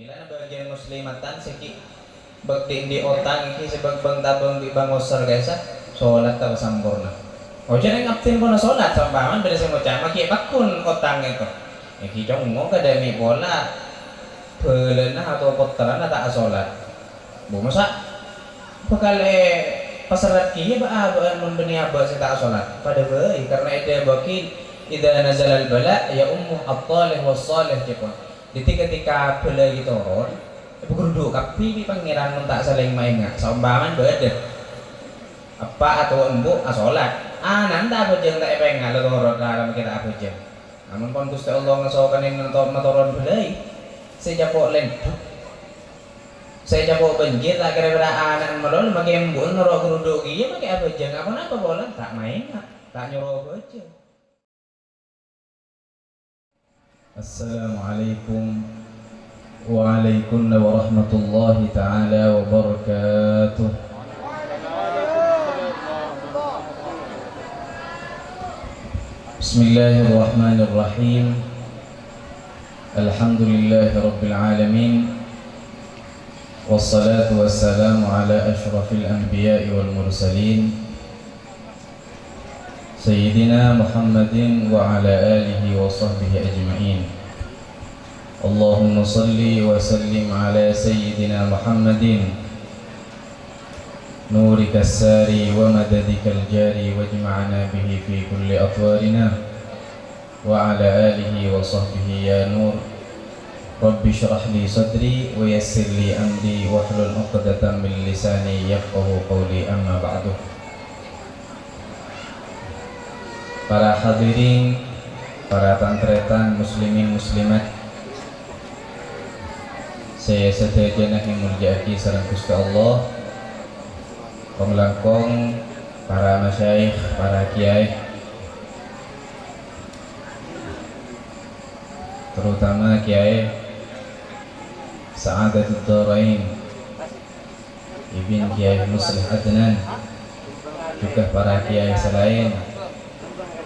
Mila na bagian muslimatan siki bagdi di otang iki sebag bang tabang di bangosar guys salat ta sampurna. O jangan ngaptin ko na salat sambaman beda sa mo chama ki bakun otang ito. Iki jong mo kada mi bola peuleun na atau potteran na ta salat. Bu masa bakal pasarat kieu ba mun beuni aba sa ta salat. Pada bae karena ida baki idza nazala al bala ya ummu at-talih was-salih cepon. Jadi ketika bala itu turun, ibu geruduk kapi di pangeran mun tak saling maingat, saumbangan beda. Apa atau embu asolat, nanda bujeng tak pengen lalu turun dalam kita bujeng. Namun pun Gusti Allah ngasokan yang turun belai, saya japok lempuk, saya japok banjir tak kira-kira anak melon, makai embu nurut geruduk iya makai apa bujeng, apa bola tak main, tak nyuruh bujeng. Assalamualaikum warahmatullahi ta'ala wabarakatuh. Bismillahirrahmanirrahim. Alhamdulillahi rabbil alamin. Wassalatu wassalamu ala ashrafil anbiya'i wal mursalin Sayyidina Muhammadin wa ala alihi wa sahbihi ajma'in. Allahumma salli wa sallim ala Sayyidina Muhammadin nurika as-sari wa madadika al-jari wajma'na bihi fi kulli atwarina wa ala alihi wa sahbihi ya nur. Rabbi syrah li sadri wa yassir li amri wahlul 'uqdatam min lisani yafqahu qawli, amma ba'du. Para hadirin, para tantretan muslimin muslimat, saya sedaya yang mulyaki sareng Gusti Allah, pemlangkong para masyayikh, para kiai, terutama kiai Sa'adatul Dharain Ibn Kiai Muslih Adnan, juga para kiai selain,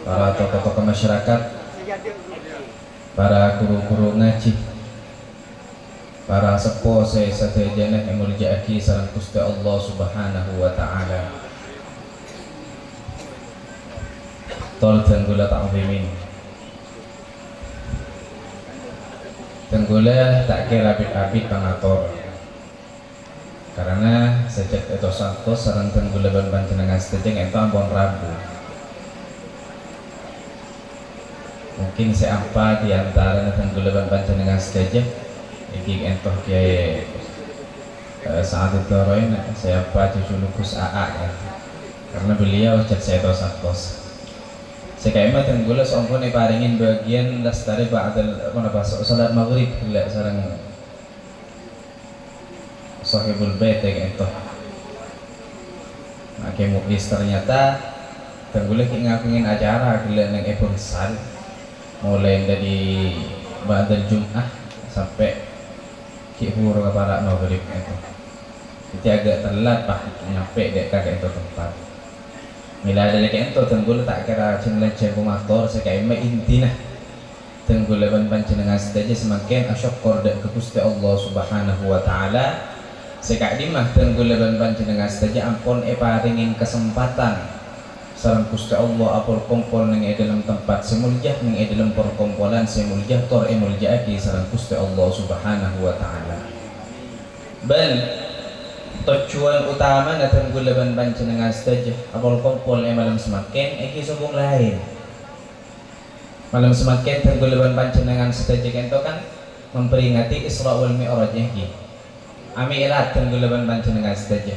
para tokoh-tokoh masyarakat, para guru-guru ngaji, para sepuh saya sadayana yang mulyaki sareng Gusti Allah Subhanahu wa taala. Tol tenggula ta'zimin. Tenggula tak kira abid-abid pangatur. Karena sejak itu santos sareng tenggula panjenengan sedeng itu ampun rabu. Mungkin siapa di antara tenggulaban panjenengan saja iki entoh kiai Sa'adatul Dharain siapa dijulukus AA ya. Karena beliau cek saya tos. Sekaima tenggula sampun paringin bagian lestari ba'dal salat maghrib gila sareng sahibul bait ya entoh. Makai muklis ternyata tenggula ki ngakungin acara gila nang besar. Mulai dari ba'dal Jum'ah sampai kihur ke para maghrib itu. Jadi agak telat pak nyampe dek kakek itu tempat. Mila dari kakek itu tenggul tak kira cenlen motor sekaima intina tenggul leban panjenengan saja semakin asyukur dek ke Gusti Allah Subhanahu wa taala. Sekadimah tenggul leban panjenengan saja ampun paringin kesempatan sareng Gusti Allah apol kumpul ning dalam tempat semuljah ning dalam perkumpulan semuljah tor emuljaaki sareng Gusti Allah Subhanahu wa taala. Bal tujuan utama datang gulaban panjenengan saja apol kumpul malam semakin iki subung lain. Malam semakin tenggulaban panjenengan saja kento kan memperingati Isra wal Mi'raj iki. Ami'rat tenggulaban panjenengan saja.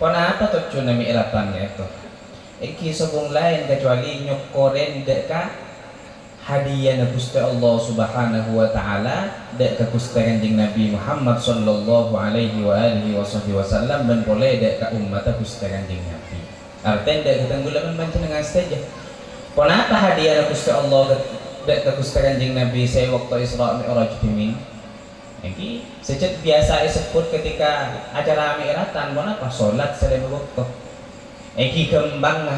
Kenapa tujuan Mi'ratan itu? Iki sobong lain kecuali nyokoren dek ka hadiah Gusti Allah Subhanahu wa taala dek ka Gusti Kanjeng Nabi Muhammad sallallahu alaihi wa alihi wasallam dan boleh dek ka umat Gusti Kanjeng Nabi. Artinya dek ketenggulaman panjenengan saja. Kenapa hadiah Gusti Allah dek ka Gusti Kanjeng Nabi saya waktu Isra Mi'raj dimin? Iki sejak biasa disebut ketika acara Mi'ratan kenapa salat selama waktu. Eki kembang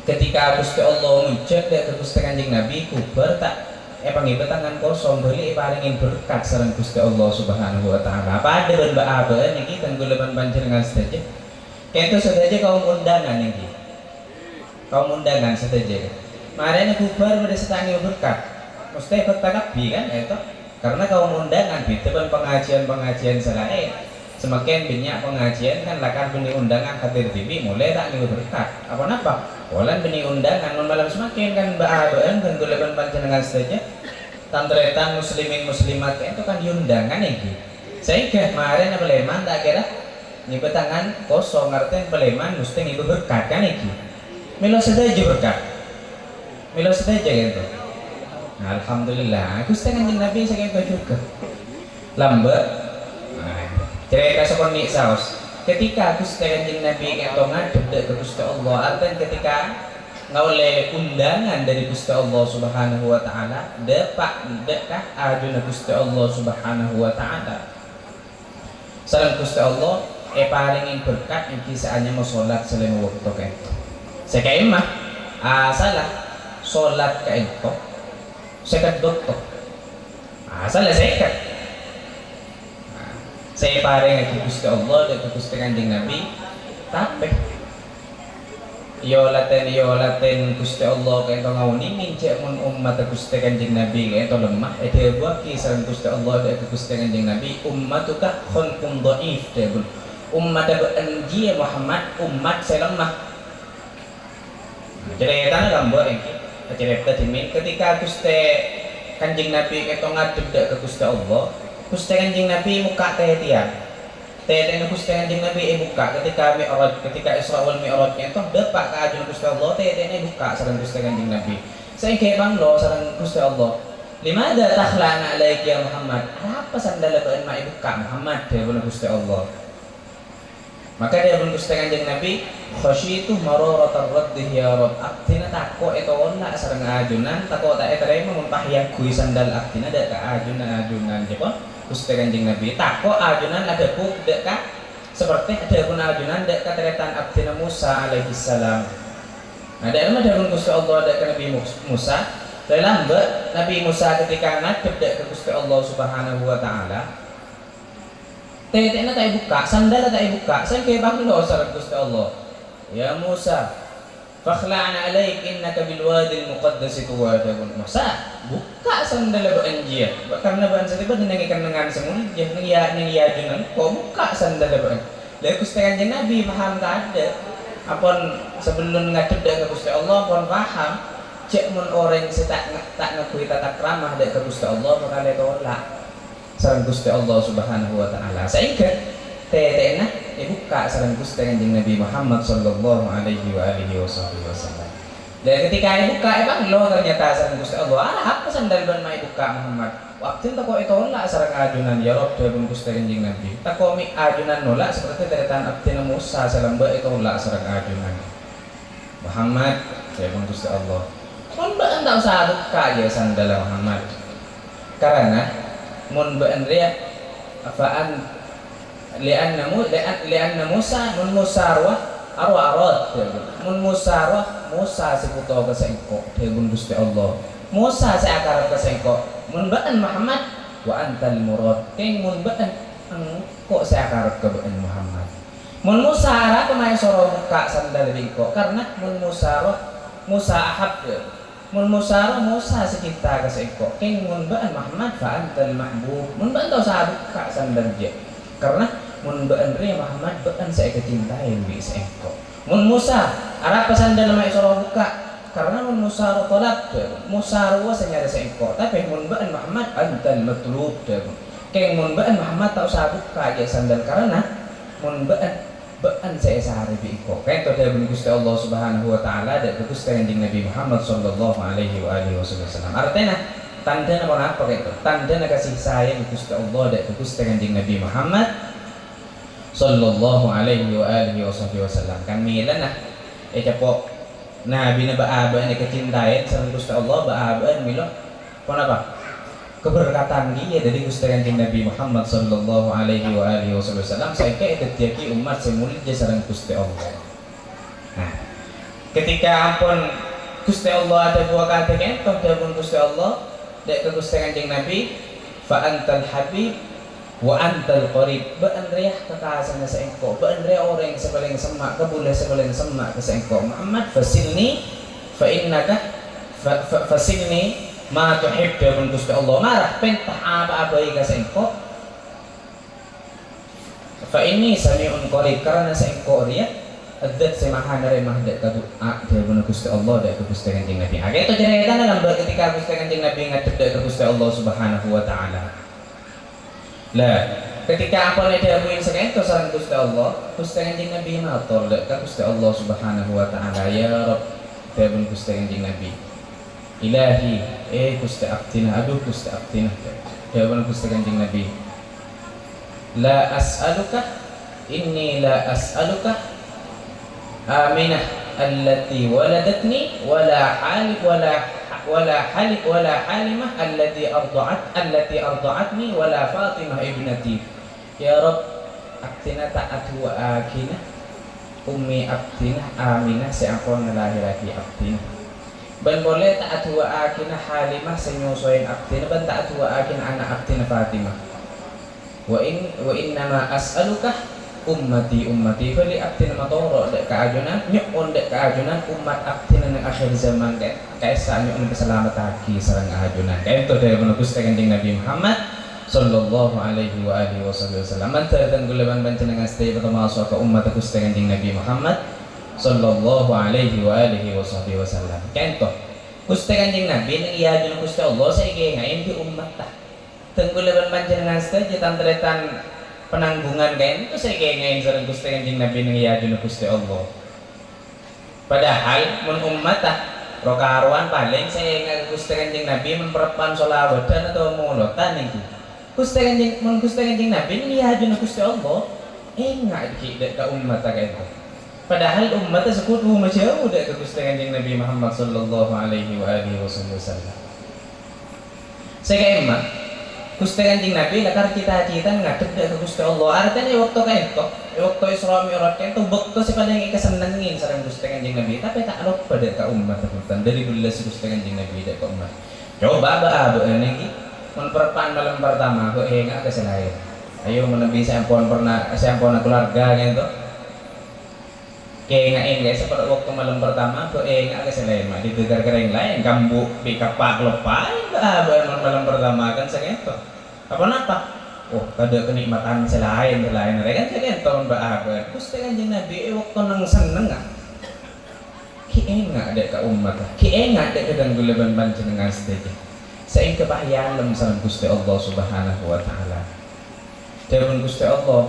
ketika Gusti Allah ngucap dari Gusti Kanjeng Nabi kubar tak pangiba tangan kosong beli paringin berkat sareng Gusti Allah Subhanahu wa taala. Apa ada ban baaban iki tenggulaban panjenengan sedaya. Kento sedaya kaum undangan iki. Kaum undangan sedaya. Marene bubar pada setangi berkat. Mesti bertakabi kan itu. Karena kaum undangan beda ban pengajian-pengajian selain. Semakin banyak pengajian kan lakar beni undangan hadir TV mulai tak nih berkat. Apa napa? Walan beni undangan malam semakin kan baaban dan gulaban panjenengan saja. Tantretan muslimin muslimat itu kan diundangan iki. Sehingga kemarin peleman tak kira nyebut tangan kosong artinya peleman mesti ngibu berkat kan iki. Milo saja berkat. Milo saja gitu. Nah, alhamdulillah. Aku setengah Nabi saya itu juga. Lambat. Cerita seperti saus. Ketika aku setelah Nabi ketongan dek ke Gusti Allah, artinya ketika ngoleh undangan dari Gusti Allah Subhanahu wa taala, depak dekkah ajuna Gusti Allah Subhanahu wa taala. Salam Gusti Allah paringin berkat iki saanya mau salat selama waktu kaito. Sekain mah salah salat kaito. Sekat dokter. Salah sekat. Saya paring ke Gusti Allah dan ke Gusti Kanjeng Nabi tapi yo laten Gusti Allah kaya to ngawuni cek mun umat Gusti Kanjeng Nabi kaya to lemah ede buah kisan Gusti Allah dan ke Gusti Kanjeng Nabi ummatuka khonkum dhaif debun umat anji Muhammad umat saya lemah cerita gambar iki cerita dimin ketika Gusti Kanjeng Nabi kaya to ngadep ke Gusti Allah Gusti Kanjeng Nabi muka tiang. Teh Gusti Kanjeng Nabi buka ketika Mi'raj, ketika Isra wal Mi'raj itu depak ka ajeng Gusti Allah teh buka sareng Gusti Kanjeng Nabi. Saengke banglo sareng Gusti Allah. Limada takhlana alaik ya Muhammad? Apa sandala baen ma buka Muhammad teh Gusti Allah. Maka dia pun Gusti Kanjeng Nabi khasyitu mararatar raddih ya Rabb. Aktina tako eta wala sareng ajunan tako tak eterema muntahya kui sandal aktina da ka ajunan jepon. Gusti Kanjeng Nabi tako ajunan ada pun dek seperti ada pun ajunan dek kateretan abdina Musa alaihi salam. Nah ada pun Gusti Allah dek Nabi Musa dalam Nabi Musa ketika ngadep dek ke Gusti Allah Subhanahu wa taala tetena tak buka sandal tak buka saya kayak banglo sareng Gusti Allah ya Musa fakhla'na alaik innaka bil wadil muqaddas tuwa Musa buka sandal ba anjia karena ban setiba dinangikan dengan semul jah nang ya junan kok buka sandal ba la Gusti Kanjeng Nabi paham tak ada apun sebelum ngadep ke Gusti Allah pun paham cek mun orang tak ngakui tata kramah dek ke Gusti Allah bakal tolak sareng Gusti Allah Subhanahu wa taala sehingga tetena dibuka sareng Gusti Kanjeng Nabi Muhammad sallallahu alaihi wa alihi wasallam. Dan ketika dibuka bang lo ternyata sareng Gusti Allah apa sandal ban mai buka Muhammad waktu itu kok tolak sareng ajunan ya Rabb dewe Gusti Kanjeng Nabi tak kok mi ajunan nolak seperti deretan abdina Musa salamba itu tolak sareng ajunan Muhammad dewe Gusti Allah kon mbak entak usah buka ya sandal Muhammad karena mun ba'an riya afaan li'anna Musa mun musarwah arwah mun musarwah Musa seputo ka sa engko deun Gusti Allah Musa sa akarep ka sa engko mun ba'an Muhammad wa antal murad king mun ba'an engko sa akarep ka ba'an Muhammad mun Musa ara pamay soro buka sandal dingko karena mun musarwah Musa ahab mun musara Musa secinta ka sa iko king mun ba'an Muhammad fa antal mahbub mun ba'an taw sabuk ka sandan dia karena mun ba'an ri Muhammad ba'an sa ikacintain bi sa iko mun Musa ara pasandal ma isoro buka karena mun Musa tolak Musa wa sa nyara sa iko tapi mun ba'an Muhammad antal matlub king mun ba'an Muhammad taw sabuk ka ja sandal karena mun ba'an saya sehari biko kayak itu dari Gusti Allah Subhanahu wa taala dan Gusti Kanjeng Nabi Muhammad sallallahu alaihi wa alihi wasallam artinya tanda apa kayak itu tanda kasih sayang Gusti Allah dan Gusti Kanjeng Nabi Muhammad sallallahu alaihi wa alihi wasallam kan milana capok nabi na baaba ni kecintaan sareng Gusti Allah baaba milo apa keberkatan dia dari Gusti Kanjeng Nabi Muhammad sallallahu alaihi wa alihi wasallam saengke dadi umat sing mulya sareng Gusti Allah. Nah, ketika ampun Gusti Allah ada buah kata kentok dapun Gusti Allah dek ke Gusti Kanjeng Nabi, fa antal habib wa antal qarib, beandriah kekasana sa engko, beandriah orang yang sepaling semak kebulah sepaling semak ke sa engko. Muhammad fasilni fa innaka fasilni ma tuhibbu min Gusti Allah, marah pentah apa-apa ka sa engko. Fa ini sami'un qarib, karena sa engko riya adzat semahan dari mahdat ka dari benar Gusti Allah dari Gusti Kanjeng Nabi. Agak itu cerita dalam ketika Gusti Kanjeng Nabi ngadep dari Gusti Allah Subhanahu wa taala. Lah, ketika apa nek dawuhin sakento sareng Gusti Allah, Gusti Kanjeng Nabi matur dari Gusti Allah Subhanahu wa taala, ya Rabb, dari Gusti Kanjeng Nabi. Ilahi, Gusti Abdina, aduh Gusti Abdina. Dari Gusti Kanjeng Nabi. La as'aluka, inni la as'aluka Aminah allati waladatni wala Halimah allati arda'atni wala Fatimah ibnati. Ya Rabb, aktina ta'atu wa akina ummi abdina Aminah seakon lahiraki abdina. Ban boleh ta'atu wa akina Halimah senyusoyin abdina, ban ta'atu wa akina anak abdina Fatimah. Wa innama as'aluka ummati fali abdina matoro dek kaajunan nyukun dek kaajunan umat abdina nang akhir zaman kaisa nyukun keselamat haki sareng ajunan kaito dari menepus Kanjeng Nabi Muhammad sallallahu alaihi wa alihi wasallam. Mantar dan guleban panjenengan stay pertama ka umat Gusti Kanjeng Nabi Muhammad sallallahu alaihi wa alihi wasallam. Kaito Gusti Kanjeng Nabi nang iajun Gusti Allah saiki ngain di umat ta. Tengguleban panjenengan stay jitantretan penanggungan kain itu saya kayak sareng Gusti Kanjeng Nabi nang iajun Gusti Allah. Padahal mun ummatah rokaruan paling saya ingat Gusti Kanjeng Nabi memperpan sholawatan atau mulutan itu. Gusti Kanjeng Nabi nang iajun Gusti Allah enggak dek ka ummatah kayak itu. Padahal ummatah sekutu jauh dek ka Gusti Kanjeng Nabi Muhammad sallallahu alaihi wa alihi wasallam. Saya kayak emak Gusti Kanjeng Nabi lakar cita-cita ngadep ke Gusti Allah. Artinya waktu kaito, waktu Isra Mi'raj kaito bekto si paling ikasenengin sareng Gusti Kanjeng Nabi, tapi tak lupa pada ka umat terutan dari belas Gusti Kanjeng Nabi dak ka umat. Coba ba ini mun perpan malam pertama kok enggak keselain. Ayo menebi sampun keluarga gitu. Kayak guys pada waktu malam pertama kok enggak keselain mah ditegar kering lain kambu pikapak lepai ba malam pertama kan saketo. Apa? Oh, kada kenikmatan selain mereka kan jadi tahun baabat. Gusti Kanjeng Nabi waktu nang seneng ki enggak ada ka umat. Ki enggak ada kadang guleban panjenengan sedaya. Saing kepahyalem sareng Gusti Allah Subhanahu wa taala. Dawuh Gusti Allah,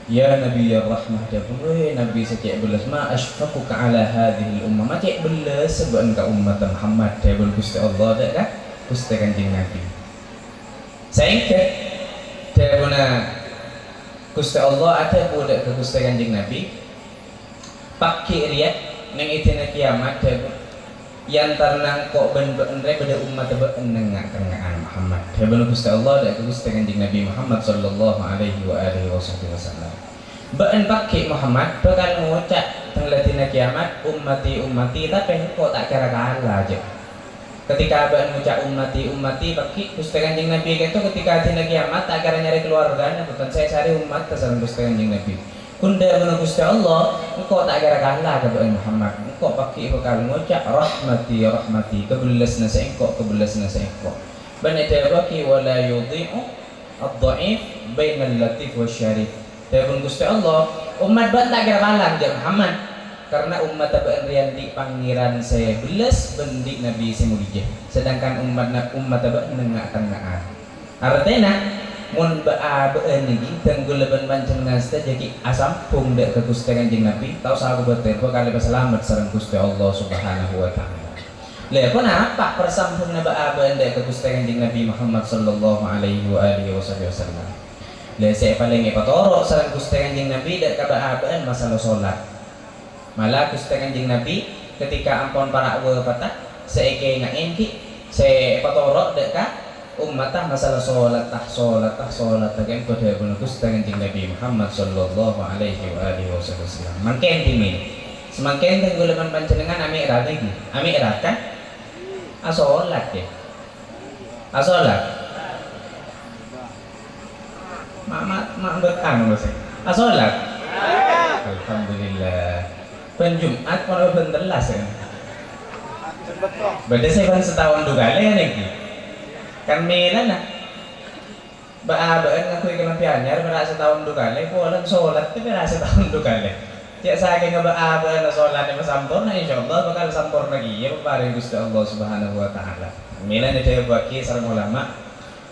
ya Nabi ya rahmah dawuh Nabi sejak belas ma asfaquka ala hadhihi al-ummah. Ma cek belas seban ka umat Muhammad dawuh Gusti Allah dak ka Gusti Kanjeng Nabi. Sehingga daripada Gusti Allah ada budak ke Gusti Kanjeng Nabi pakai riak neng itina kiamat yang ternang kok ben-benre pada umat benengak kengaan Muhammad daripada Gusti Allah ada ke Gusti Kanjeng Nabi Muhammad sallallahu alaihi wa alihi wasallam. Ben pakai Muhammad bakal ngucap teng latina kiamat ummati tapi kok tak kira kalah aja. Ketika abang mengucap ummati bagi Gusti Kanjeng Nabi itu ketika dina kiamat tak kira nyari keluarga bukan saya cari umat kesalahan Gusti Kanjeng Nabi kunda menurut Gusti Allah engkau tak kira kalah kepada Muhammad engkau pakai bakal mengucap rahmati kebelasna seengkau ban ada baki wala yudhi'u ad-dha'if bainal latif wasyarif. Dapun Gusti Allah umat ban tak kira kalah Muhammad karena umat tabaan di pangeran saya belas bendik Nabi Semulijah sedangkan umat tabaan nengak-nengak artinya mun baan ini tenggulaban panjenengan jadi asampung dek ke Gusti Kanjeng Nabi tahu sahabat betul kali selamat sareng Gusti Allah Subhanahu wa taala. Lha kenapa persampung baan dek ke Gusti Kanjeng Nabi Muhammad sallallahu alaihi wa alihi wasallam. Lha saya paling ipatoro sareng Gusti Kanjeng Nabi dek ka baan masalah salat. Malah Gusti Kanjeng Nabi ketika ampun para patah seike ngain ki se patoro dek ka ummatah masalah salat kan pada Gusti Kanjeng Nabi Muhammad sallallahu alaihi wa alihi wasallam. Mangken timin. Semakin tenggulaman panjenengan ami erat kan? Salat ya. Asolat. Mak betang bos. Asolat. Alhamdulillah. Penjumat kalau bentelas ya. Beda saya kan setahun dua kali ya nih. Kan milan lah. Baan ngaku ikan pianyar berasa setahun dua kali. Pulang sholat itu berasa setahun dua kali. Cek saking ngebaan sholat yang sampurna, insyaallah bakal sampurna lagi. Ya paring Gusti Allah Subhanahu Wa Taala. Milan dia bagi sareng ulama.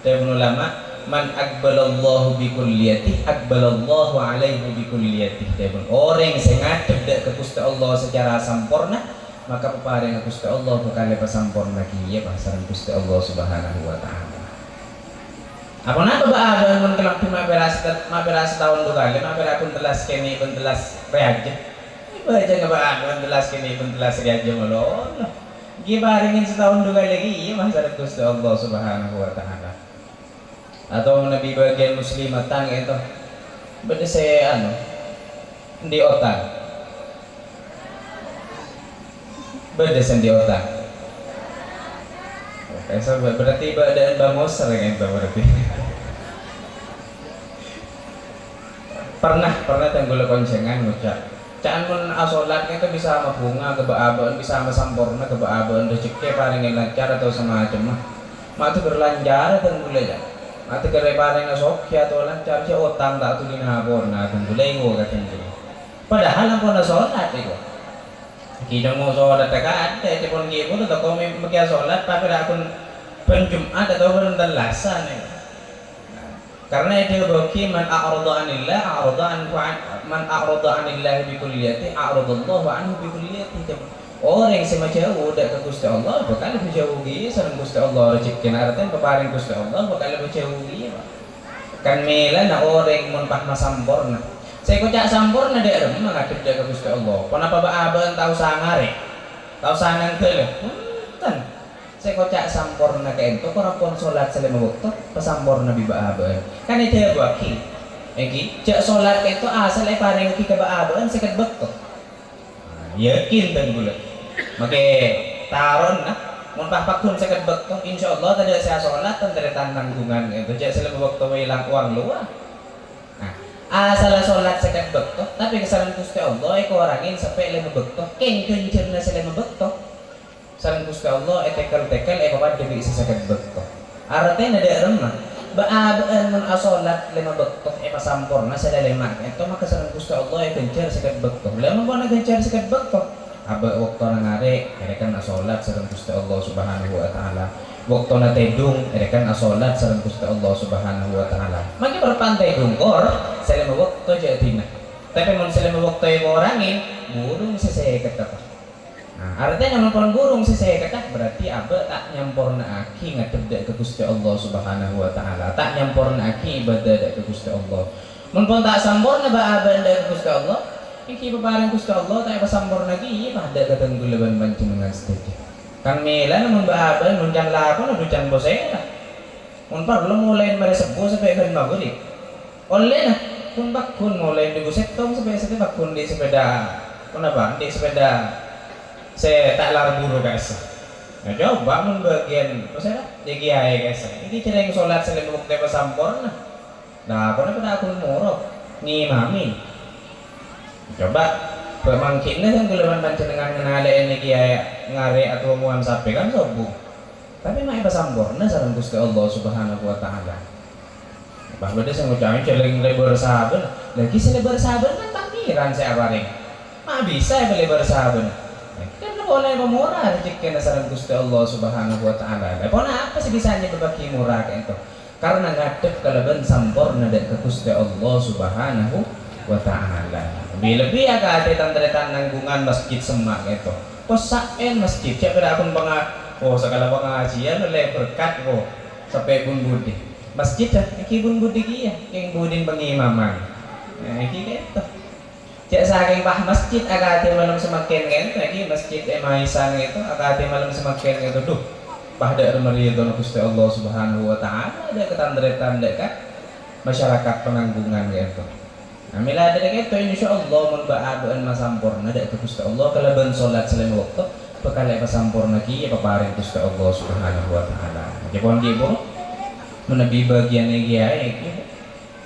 Dia ulama man akbalallahu bi kulliyati akbalallahu alaihi bi kulliyati. Dia orang sing ngadep dek ke Gusti Allah secara sampurna, maka peparing Gusti Allah bakal sampurna lagi ya sareng Gusti Allah Subhanahu Wa Taala. Apa nak baaban mun kelak maberas tahun dua kali maberas pun telas kene pun telas reaja. Ibu aja ngebaaban telas kene pun telas reaja malon. Gibaringin setahun dua kali lagi ya sareng Gusti Allah Subhanahu Wa Taala. Atau nabi bagian muslimatan itu beda saya di otak beda di otak berarti badan bamos sering itu berarti pernah tenggul konsengan ngucap caan mun asolat itu bisa sama bunga kebaabaan bisa sama sampurna kebaabaan rezeki paling lancar atau semacam mah itu berlancar tenggul aja mati kare paring na sokya to lancar si otang tak tulin hapon na kung gulengo katindi. Padahal ang po na solat ito. Kita mo solat ka ada ito pun gibo to ko may magya solat papira akong penjumat atau pendalasan eh. Karena itu bagi man a'rada anillah a'rada anhu man a'rada anillah bi kulliyati a'radallahu anhu bi kulliyati. Orang yang semacam udah ke Gusti Allah bakal lebih jauh gitu sareng Gusti Allah rezeki arten peparing Gusti Allah bakal lebih jauh gitu kan mela na orang mun pak masampurna saya kocak sampurna dek rem mengadep ke Gusti Allah kenapa baaban tahu sangare tahu sanang kele punten saya kocak sampurna ke ento ora pun salat selama waktu pesampurna bi baaban kan itu baki iki cek salat itu asal paring ki ke baaban seket bekto yakin dan gula make taron nah mun pakun seket bekto insyaallah tadi saya salat tentang tanggungan itu jak selama waktu ilang uang luar nah asal salat seket bekto tapi kesalahan Gusti Allah iku orangin sampai 5 bekto ken kencerna selama bekto saran Gusti Allah tekel papan dewi isa seket bekto artinya ada remah baabaan mun asolat 5 bekto pasampurna sa lima itu maka saran Gusti Allah kencer seket bekto lamun po nagencer seket bekto aba waktu nangare erekan asolat sareng Gusti Allah Subhanahu Wa Taala waktu na tedung erekan asolat sareng Gusti Allah Subhanahu Wa Taala magi berpantai dungkor selama waktu jadina tapi mun selama waktu orangin burung seseket apa nah artinya namun burung seseket berarti aba tak nyampurna aki ngadep ke Gusti Allah Subhanahu Wa Taala tak nyampurna aki ibadah ke Gusti Allah mun pun tak sampurna baaban ke Gusti Allah iki peparing Gusti Allah tak pasampur lagi pada kadang gulaban panjenengan sedaya. Kan mela namun baaban mun jan lakon adu jan bosena. Mun perlu mulai meresebu sampai kan maghrib. Oleh nah kun bakun mulai di busetong sampai bakun di sepeda. Kenapa? Di sepeda saya tak lar buru guys. Nah coba mun bagian bosena di kiai guys. Iki cereng salat selama waktu pasampur nah. Nah, kono pada aku murah ngimami. Coba pemangkinnya kan kelebihan panjenengan ngenale ini kiai ngare atau muan sapi kan sobu tapi mak pasampurna sareng Gusti Allah Subhanahu Wa Taala bah beda saya ngucapin celing lebar saben lagi selebar saben kan takdiran saya paring mak bisa ya lebar saben kan boleh pemurah rezeki sareng Gusti Allah Subhanahu Wa Taala pon apa sih bisanya berbagi murah kayak itu karena ngadep kelebihan sampurna dari Gusti Allah Subhanahu Wa Taala lebih agak ada tanda nanggungan masjid semak itu kosain masjid siapa akun segala pengajian oleh berkat sampai bun budi masjid dah iki bun budi kia yang budin pengimaman iki gitu cek saking pah masjid agak ada malam semakin gitu lagi masjid emaisan itu agak ada malam semakin gitu duh pada merido Gusti Allah Subhanahu Wa Taala ada ketanda-tanda kan masyarakat penanggungan gitu. Nah, mila ada gitu insyaallah mun ba'adaan masampurna da Gusti Allah kalaban salat selama waktu bekal pasampurna ki paparing Gusti Allah Subhanahu wa taala. Japon di bro menebi bagian iki ae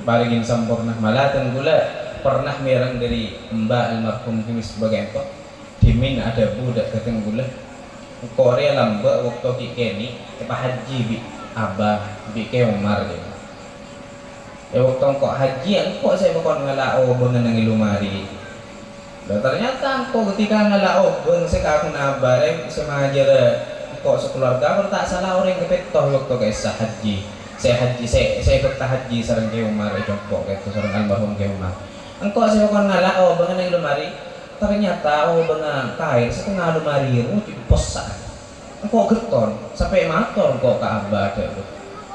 paringin sampurna malatan gula pernah merang dari Mbak almarhum kami sebagai apa dimin ada budak kateng gula Korea lamba waktu ki keni haji bi abah bi ke Umar dia. Waktu kok haji kok saya bakal ngalao beungeun nang ilumari. Dan ternyata kok ketika ngalao beung saya aku nabare saya mengajar kok sekeluarga kalau tak salah orang kepetoh waktu guys haji. Saya ikut haji sareng ke Umar jongkok gitu sareng almarhum ke Umar. Engkau saya bakal ngalao beungeun nang ilumari. Ternyata beungeun kain setengah lumari posak. Engkau geton sampai mator kok ke abah tuh.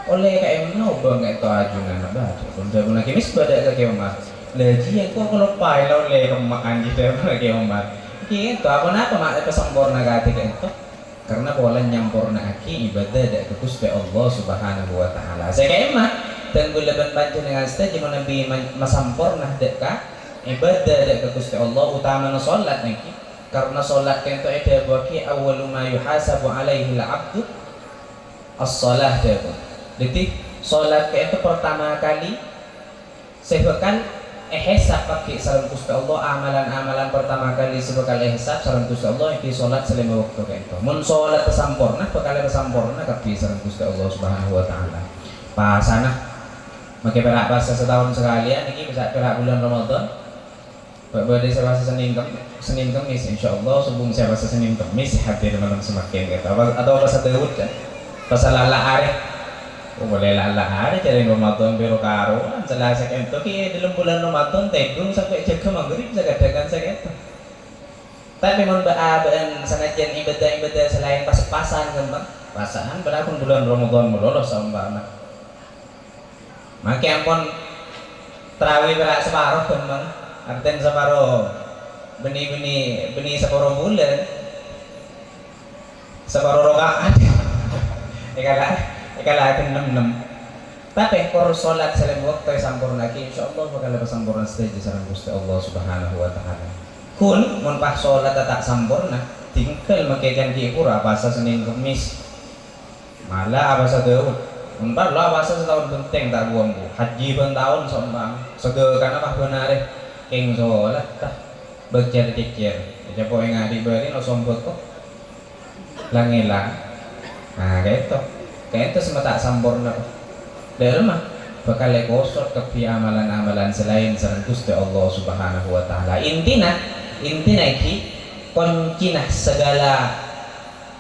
Oleh kayak mau banget itu ajunan abah tuh. Bunda bunda kimis pada ke Umar. Leji yang kok kalau pai lo le makan gitu ke Umar. Gitu apa mak pesempurna kati itu. Karena pola nyampurna aki ibadah dak ke Gusti Allah Subhanahu wa taala. Saya kayak mah dan gula ban panjenengan saja jeung nabi masampurna dak ka ibadah dak ke Gusti Allah utama salat niki. Karena solat itu ada bagi awal ma yuhasabu alaihi al-abdu as-salah dia. Jadi solat itu pertama kali sebekal ihsab pakai salam Gusti Allah amalan-amalan pertama kali sebekal ihsab salam Gusti Allah iki solat selama waktu itu. Mun solat sampurna bekal sampurna kabeh salam Gusti Allah Subhanahu wa taala. Pasana make perak puasa setahun sekali niki bisa perak bulan Ramadan. Pada saya bahasa Senin Kamis, insya Allah sebelum saya bahasa Senin Kamis hadir malam semakin kata atau bahasa Dawud kan, bahasa lala are, boleh lala are cari Ramadan biru karo, jelas saya itu ki dalam bulan Ramadan tegung sampai jaga maghrib jaga dagang saya itu. Tapi memang baan senajan ibadah selain pas-pasan kan, pasangan berakun bulan Ramadan melolos sama Maki ampun terawih berak separuh kan artinya separuh benih separuh bulan separuh rokaat ikalah 6 tapi kalau sholat salam waktu sampurna ki insyaallah bakal sampurna stage sareng Gusti Allah Subhanahu wa taala kun mun pas sholat tak sampurna tinggal make janji pura puasa Senin Kamis malah abasa Daud Untar lah puasa setahun penting tak buang bu haji ben tahun sombang sege kana apa benar keng sholat tah bercer-cecer siapa yang ngadi beri no sombot kok langilang nah kayak itu semua tak sampurna dari mah bakal lekosot kepi amalan-amalan selain sareng Gusti Allah Subhanahu wa taala intina iki koncinah segala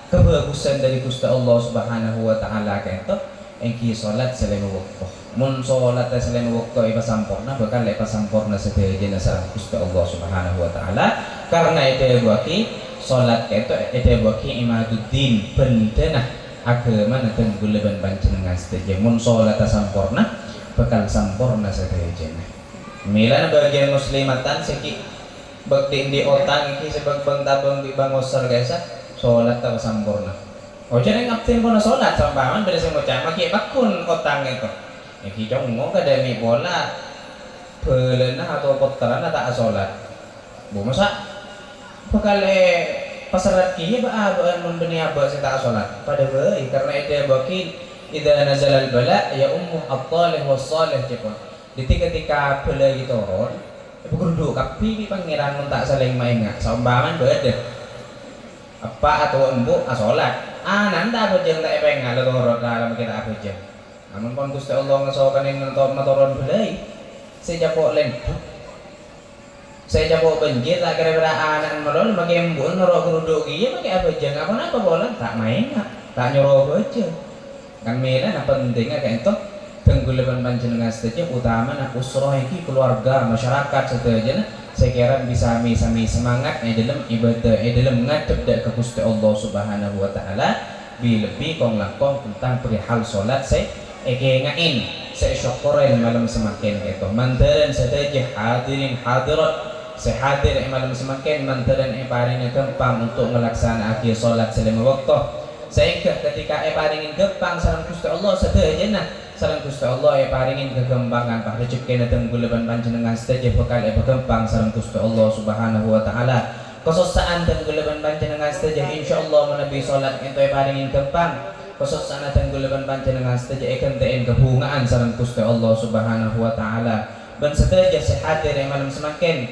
kebagusan dari Gusti Allah Subhanahu wa taala kayak itu engki salat selama waktu mun salat selama waktu iba sampurna bakal lepas sampurna sedaya sareng Gusti Allah Subhanahu wa taala karena itu bagi salat itu bagi imaduddin bendenah agama nang guleban panjenengan sedaya mun salat sampurna bakal sampurna sedaya milan bagian muslimatan seki bakti di otang iki sebab bang tabang di bangosar guys salat ta sampurna oh jadi ngaptin kono sholat sampangan pada saya macam maki bakun otang itu iki jongo kada mi bola belena atau kotoran tak sholat bu masa bakal pasarat kiye ba abaan mun beni aba saya tak sholat pada bae karena itu baki idza nazal al bala ya ummu at-talih was-salih cepon ketika bala itu turun bergunduk kapi pangeran mun tak saling maingat sampangan beda apa atau embu sholat nanda bojeng tak pengen lo turun dalam kita bojeng namun pun Gusti Allah ngasokan ini motoron belai saya japok lemput saya japok banjir tak kira-kira anak melon pakai embun ngerok keruduk iya pakai bojeng apa bolan tak main tak nyuruh bojeng kan mila nah pentingnya kayak itu tengguleban panjenengan saja utama nah usroh ini keluarga masyarakat saja saya kira bisa sami semangat dalam ibadah dalam ngadep ke Gusti Allah Subhanahu wa taala lebih kong lakong tentang perihal salat saya ngain saya syukurin malam semakin itu mandaran saja hadirin hadirat saya hadir malam semakin mandaran paring gampang untuk melaksanakan salat selama waktu sehingga ketika paringin gampang sareng Gusti Allah sedaya sareng Gusti Allah paringin kegampangan pak rezeki na teng guleban panjenengan sedaya bekal gampang sareng Gusti Allah Subhanahu wa taala kesosaan tenggulaban panjenengan sedaya insyaallah menabi salat ento paringin kempang kesosaan tenggulaban panjenengan sedaya kenteen kebungaan sareng Gusti Allah Subhanahu wa taala ban sedaya sehadir malam semakin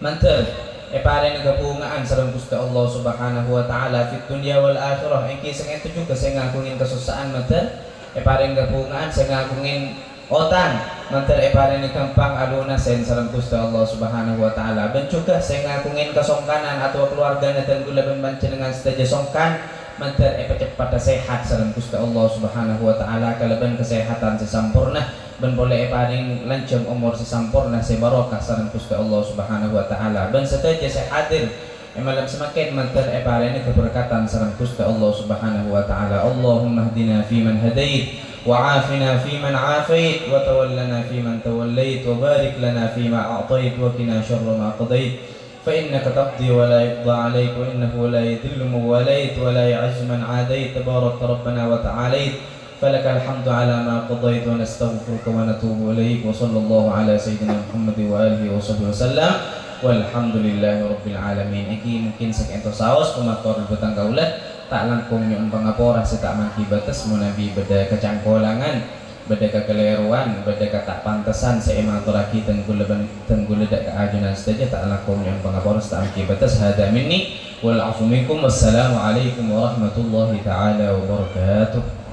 mantel paring kebungaan sareng Gusti Allah Subhanahu wa taala fit dunya wal akhirah engki sing ento juga sing ngagungin kesosaan mantel paring kebungaan sing ngagungin otan mantel paring gampang aluna sen sareng Gusti Allah Subhanahu wa taala ben juga sing ngagungin kesongkanan atau keluarga dan gulaban panjenengan sedaya songkan mantel cepat sehat sareng Gusti Allah Subhanahu wa taala kalaban kesehatan sesampurna ben boleh paring lanjang umur sesampurna sebarokah sareng Gusti Allah Subhanahu wa taala ben sedaya sehadir malam semakin mantel paring keberkatan sareng Gusti Allah Subhanahu wa taala Allahumma hdina fi man hadait وعافنا فيمن عافيت وتولنا فيمن توليت وبارك لنا فيما أعطيت وقنا شر ما قضيت فإنك تقضي ولا يقضى عليك وإنه لا يذل من واليت ولا يعز من عاديت تبارك ربنا وتعاليت فلك الحمد على ما قضيت ونستغفرك ونتوب إليك وصلى الله على سيدنا محمد وآله وصحبه وسلم والحمد لله رب العالمين. Iki mungkin sekian saos pemator betang kaulah tak langkung yang pangapora si tak mangki batas munabi beda kecangkolangan beda kekeliruan beda tak pantesan seemang lagi tengguladak keajunan saja tak langkung yang pangapora si tak mangki batas hada minni wal afu minkum wassalamu alaikum warahmatullahi ta'ala wabarakatuh.